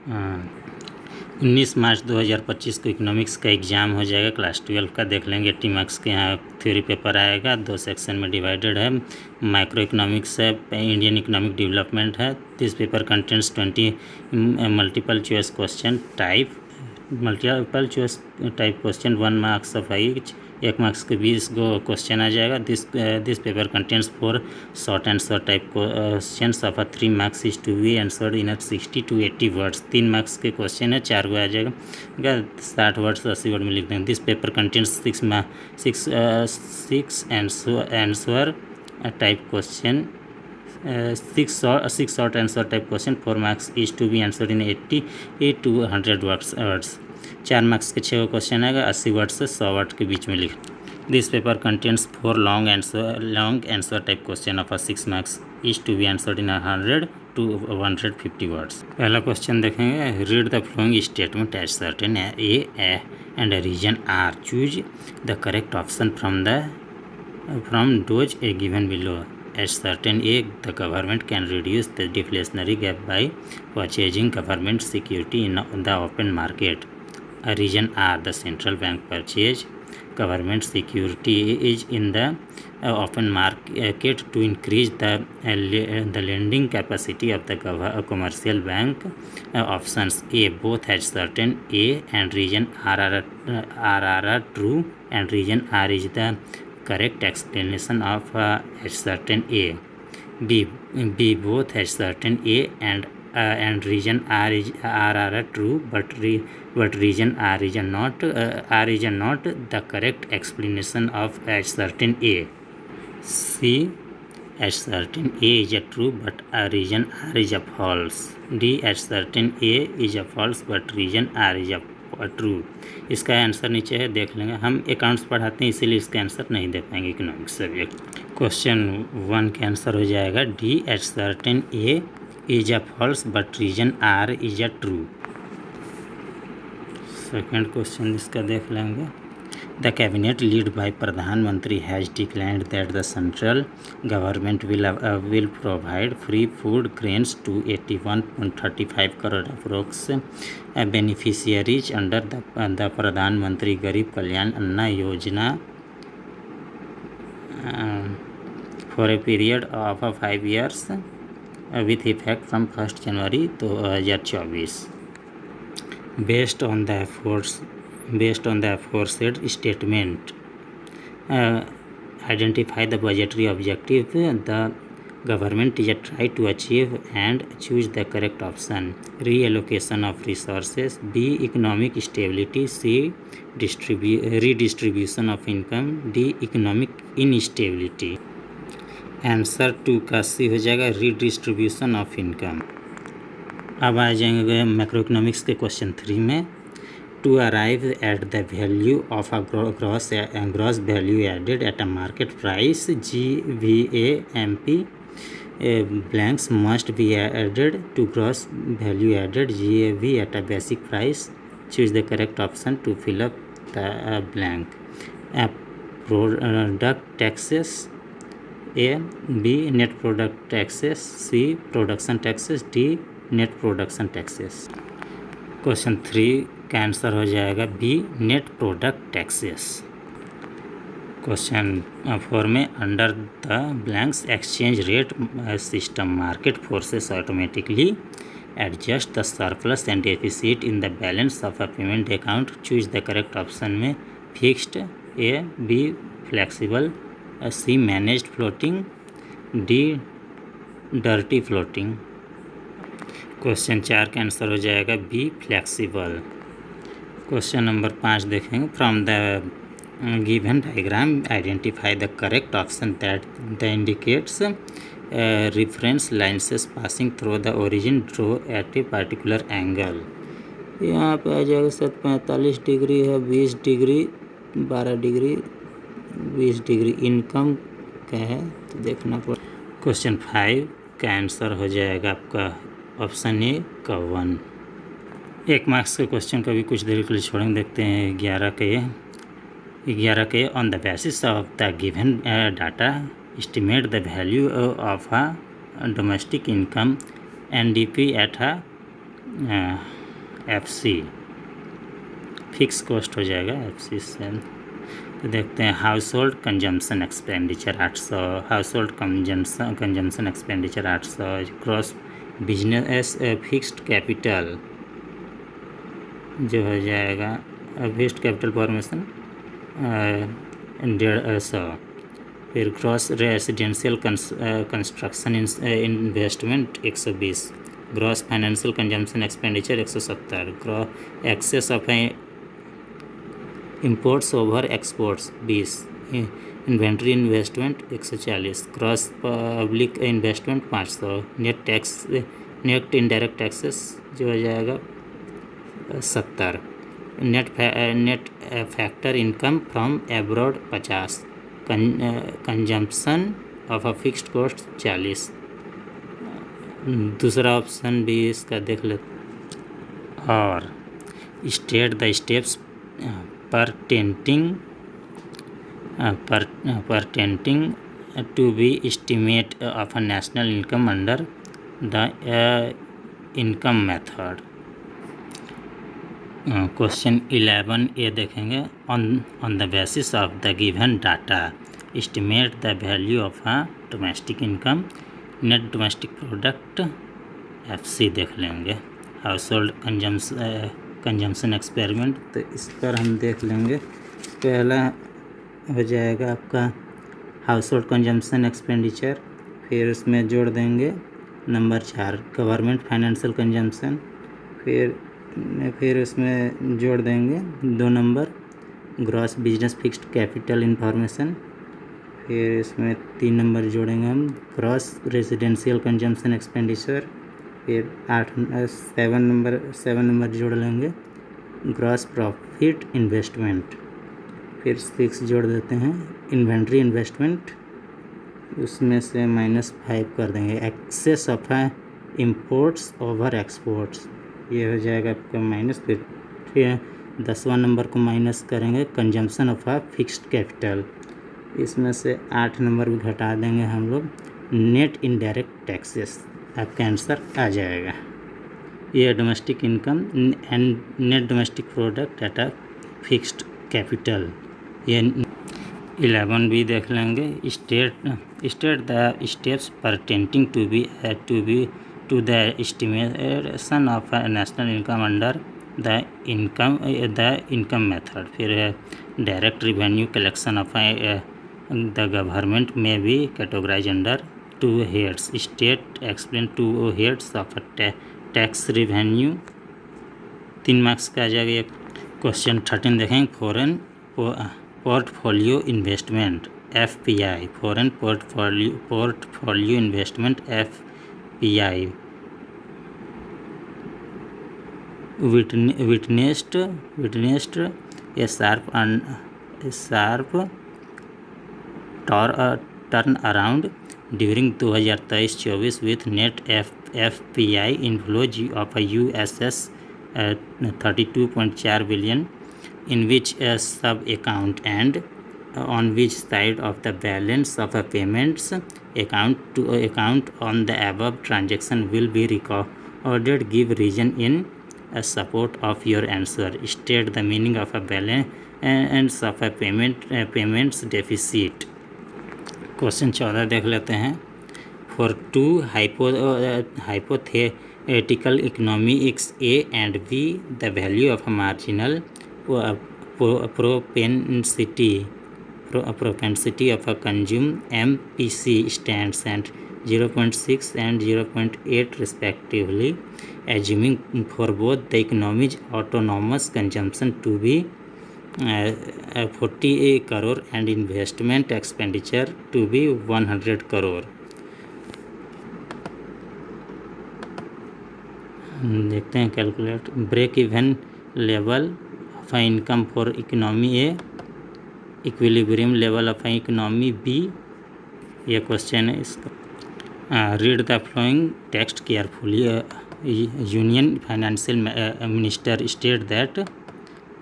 19 मार्च 2025 को इकोनॉमिक्स का एग्ज़ाम हो जाएगा। क्लास 12 का देख लेंगे। 80 मार्क्स के यहाँ थ्योरी पेपर आएगा। 2 सेक्शन में डिवाइडेड है। माइक्रो इकोनॉमिक्स है, इंडियन इकोनॉमिक डेवलपमेंट है। This paper contents 20 multiple choice question type. Multiple choice type question 1 marks of each. 1 marks के 20 गो क्वेश्चन आ जाएगा। This paper contents 4 short answer type question of 3 marks is to be answered in 60 to 80 words. 3 marks के question है, 4 गो आ जाएगा। 60 words 80 word में लिख देंगे। This paper contents 6 answer type question 6 short answer type question 4 marks is to be answered in 80 to 100 words। 4 marks के 6 question आएगा। 80 word से 100 word के बीच में लिख। This paper contents 4 long answer type question of 6 marks is to be answered in 100 to 150 words. पहला question देखेंगे। Read the following statement assertion A and reason R. Choose the correct option from those a given below. As certain A, the government can reduce the deflationary gap by purchasing government security in the open market. A region R, the central bank purchase government security is in the open market to increase the lending capacity of the commercial bank. Options A, both as certain A and region R are true, and region R is the correct explanation of as certain A. B, both as certain A and region R are true, but region R is not the correct explanation of as certain A. C, as certain A is a true, but region R is a false. D, as certain A is a false, but region R is a true. इसका answer नीचे है, देख लेंगे। हम accounts पढ़ाते हैं इसीलिए इसका आंसर नहीं दे पाएंगे इकोनॉमिक्स सब्जेक्ट। क्वेश्चन 1 का आंसर हो जाएगा D, assertion A is a false but reason R is a true. Second question इसका देख लेंगे। The cabinet led by प्रधानमंत्री has declared that the central government will provide free food grains to 81.35 crore approx beneficiaries under the प्रधानमंत्री गरीब कल्याण अन्न योजना for a period of 5 years with effect from 1st January 2024. Based on the aforesaid statement, identify the budgetary objective the government is trying to achieve and choose the correct option. Reallocation of resources. B, economic stability. C, redistribution of income. D, economic instability। Answer 2 का सी हो जाएगा redistribution of income. अब आ जाएंगे macro economics के question 3 में। To arrive at the value of a gross value added at a market price GVAMP, blanks must be added to gross value added GAV at a basic price. Choose the correct option to fill up the blank. Product taxes. A, B, net product taxes. C, production taxes. D, net production taxes। Question 3 का answer हो जाएगा B, net product taxes. Question 4 में under the blanks exchange rate system market forces automatically adjust the surplus and deficit in the balance of a payment account. Choose the correct option में fixed. A, B, flexible. C, managed floating. D, dirty floating. Question 4 का answer हो जाएगा B, flexible. Question number 5 देखेंगे। From the given diagram identify the correct option that indicates reference lines passing through the origin draw at a particular angle. यहाँ पे आ जाएगा sir 45 degree है, 20 degree, 12 degree, 20 degree income का है तो देखना पड़ेगा। क्वेश्चन 5 का आंसर हो जाएगा आपका ऑप्शन ए का 1। 1 मार्क्स के क्वेश्चन का भी कुछ देर के लिए छोड़ेंगे। देखते हैं 11 के on the basis of the given data estimate the value of a domestic income NDP at a FC fix cost हो जाएगा FC से। तो देखते हैं house hold consumption expenditure 800, house hold consumption expenditure 800, gross business fixed capital जो हो जाएगा fixed capital formation 150, फिर gross residential construction investment 120, gross financial consumption expenditure 170, gross excess of imports over exports 20, inventory investment 140, gross public investment 500, net indirect taxes जो हो जाएगा 70, net factor income from abroad 50, consumption of a fixed cost 40। दूसरा option भी इसका देख लेते। और state the steps pertaining to be estimate of a national income under the income method। Question 11 ये देखेंगे। On the basis of the given data estimate the value of a domestic income, net domestic product FC देख लेंगे। House hold consumption experiment, तो इस पर हम देख लेंगे। पहला हो जाएगा आपका हाउस होल्ड कंजम्पशन एक्सपेंडिचर, फिर उसमें जोड़ देंगे नंबर 4 गवर्नमेंट फाइनेंशियल कंजम्पशन, फिर उसमें जोड़ देंगे 2 number gross business fixed capital information, फिर इसमें 3 नंबर जोड़ेंगे हम ग्रॉस रेजिडेंशियल कंजम्पशन एक्सपेंडिचर, फिर 7 नंबर जोड़ लेंगे ग्रॉस प्रॉफिट इन्वेस्टमेंट, फिर 6 जोड़ देते हैं इन्वेंट्री इन्वेस्टमेंट, उसमें से -5 कर देंगे excess of imports over exports, ये हो जाएगा आपका माइनस। फिर 10वां नंबर को माइनस करेंगे consumption of a fixed capital, इसमें से 8 नंबर भी घटा देंगे हम लोग नेट इनडायरेक्ट टैक्सेस, आपका आंसर आ जाएगा। ये domestic income and net domestic product at a fixed capital. ये 11 भी देख लेंगे। State the steps pertaining to the estimation of national income under the income method। फिर direct revenue collection of the government may be categorized under 2 heads। State explain 2 heads of tax revenue, 3 marks का आ जाएगा। Question 13 देखें। Foreign portfolio investment FPI, foreign portfolio investment FPI witnessed a sharp turn around during 2023-24 with net FPI inflows of USS 32.4 billion, in which a sub account and on which side of the balance of a payments account on the above transaction will be recorded। Give reason in support of your answer। State the meaning of a balance of a payments deficit। Question 14 देख लेते हैं। For 2 hypothetical economics A and B, the value of a marginal propensity of a consume MPC stands at 0.6 and 0.8 respectively, assuming for both the economy's autonomous consumption to be 40 crore and investment expenditure to be 100 crore। देखते हैं calculate. Break even level of income for economy A, equilibrium level of economy B, ये question है इसका। Read the following text carefully. Union financial minister state that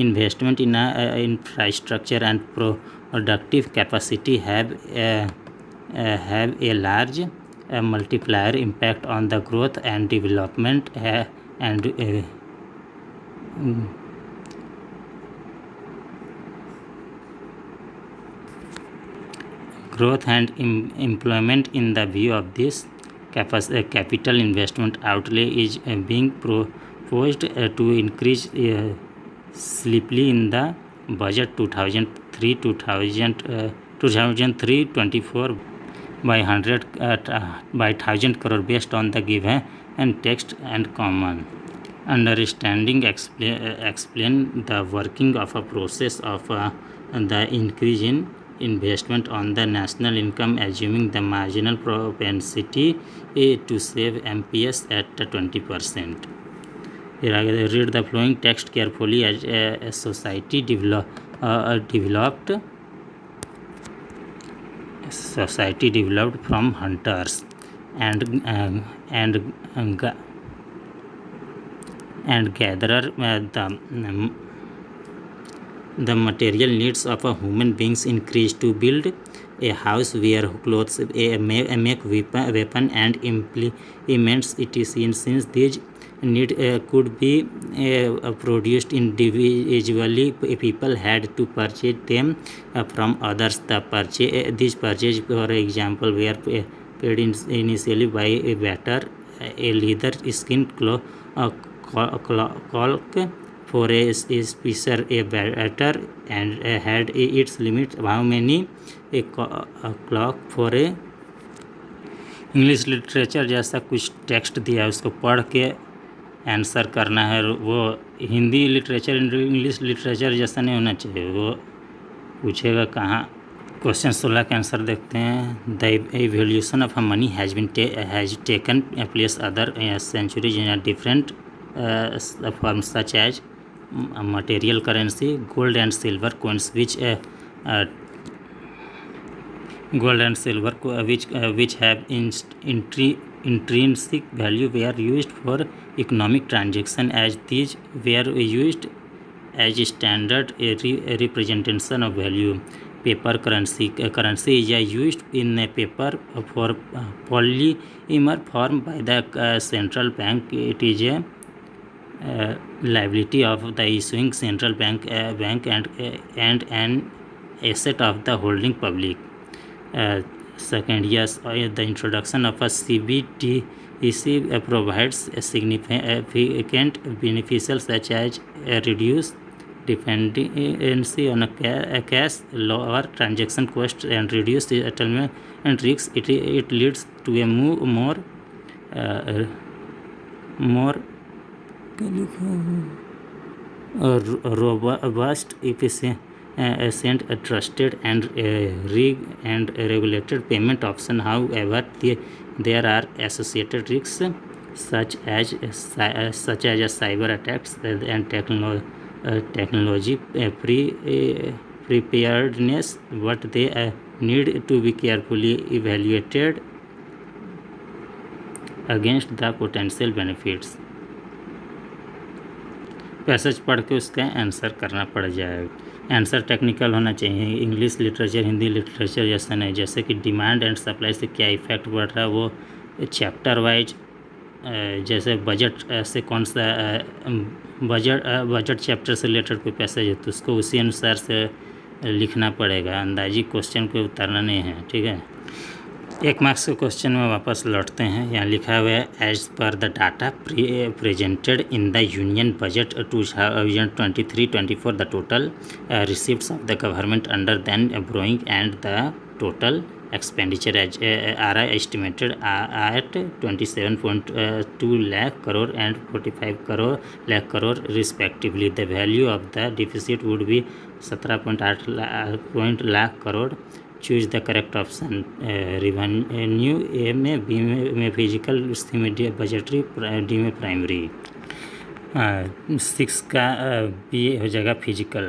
investment in infrastructure and productive capacity have a large multiplier impact on the growth and development and growth and employment. In the view of this, capital investment outlay is being proposed to increase slightly in the budget 2003-24 by 1,000 crore based on the given and text and common understanding. Explain the working of a process of the increase in investment on the national income, assuming the marginal propensity to save MPS at 20%. Read the following text carefully. As a society developed from hunters and gatherer, the material needs of a human beings increase to build a house, wear clothes, make weapon and implements etc. Since these need could be produced individually, people had to purchase them from others. These purchases, for example, were paid initially by a batter, a leather skin cloak for a speaker, a batter, and had its limit. How many a clock for a English literature जैसा कुछ text दिया है, उसको पढ़ के answer करना है. वो हिंदी लिटरेचर इंग्लिश लिटरेचर जैसा नहीं होना चाहिए. वो पूछेगा कहाँ. क्वेश्चन 16 का आंसर देखते हैं. The evolution of money has taken place other centuries in different forms such as material currency, gold and silver coins, which have intrinsic value, were used for economic transaction, as these were used as standard representation of value. Paper currency is used in a paper for polymer form by the central bank. It is a liability of the issuing central bank and an asset of the holding public. Second, yes, the introduction of a CBDC provides a significant benefits such as reduced dependency on a cash, lower transaction costs, and reduced settlement and risks. It leads to a more robust, efficient, trusted, and regulated payment option. However, there are associated risks such as cyber attacks and technology preparedness, but they need to be carefully evaluated against the potential benefits. Passage पढ़ के उसका answer करना पड़ जाएगा. Answer technical होना चाहिए. English literature Hindi literature जैसा नहीं. जैसे कि डिमांड एंड सप्लाई से क्या इफेक्ट बढ़ रहा है, वो चैप्टर वाइज. जैसे बजट से कौन सा बजट चैप्टर से रिलेटेड कोई पैसेज है तो उसको उसी अनुसार से लिखना पड़ेगा. अंदाजी क्वेश्चन को उतारना नहीं है. ठीक है. 1 मार्क्स के क्वेश्चन में वापस लौटते हैं. यहाँ लिखा हुआ है, as per the data presented in the union budget 2023-24 the total receipts of the government under than borrowing and the total expenditure are estimated at 27.2 lakh crore and 45 lakh crore respectively. The value of the deficit would be 17.8 lakh crore. Choose the correct option. Revenue A में, B में physical, C में budgetary, D में primary. 6 का B हो जाएगा physical.